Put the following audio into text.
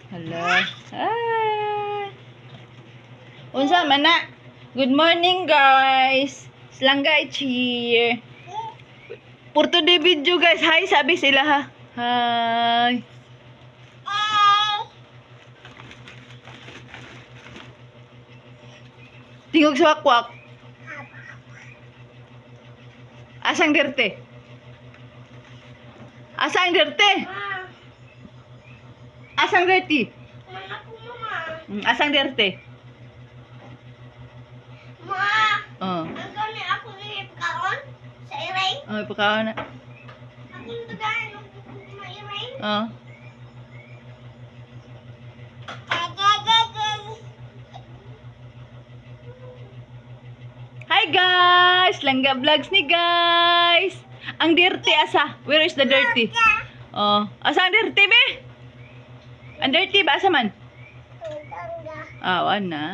Hala. Hi. Unsa man na? Good morning, guys. Slangga cheer. For today video, guys. Hi, sabi sila ha. Hi. Tingog sa wakwak. Asang dirte? Asang dirte? Asang dirte? Asang dirte? Oh. Ako ni kaon sa iray. Oh, ipakaon na. Ako yung tagahan ng iray. Oh. Hi guys! Langga vlogs ni guys! Ang dirty asa? Where is the dirty? Oh, asa ang dirty be? Ang dirty ba asa man? Ah, wala na.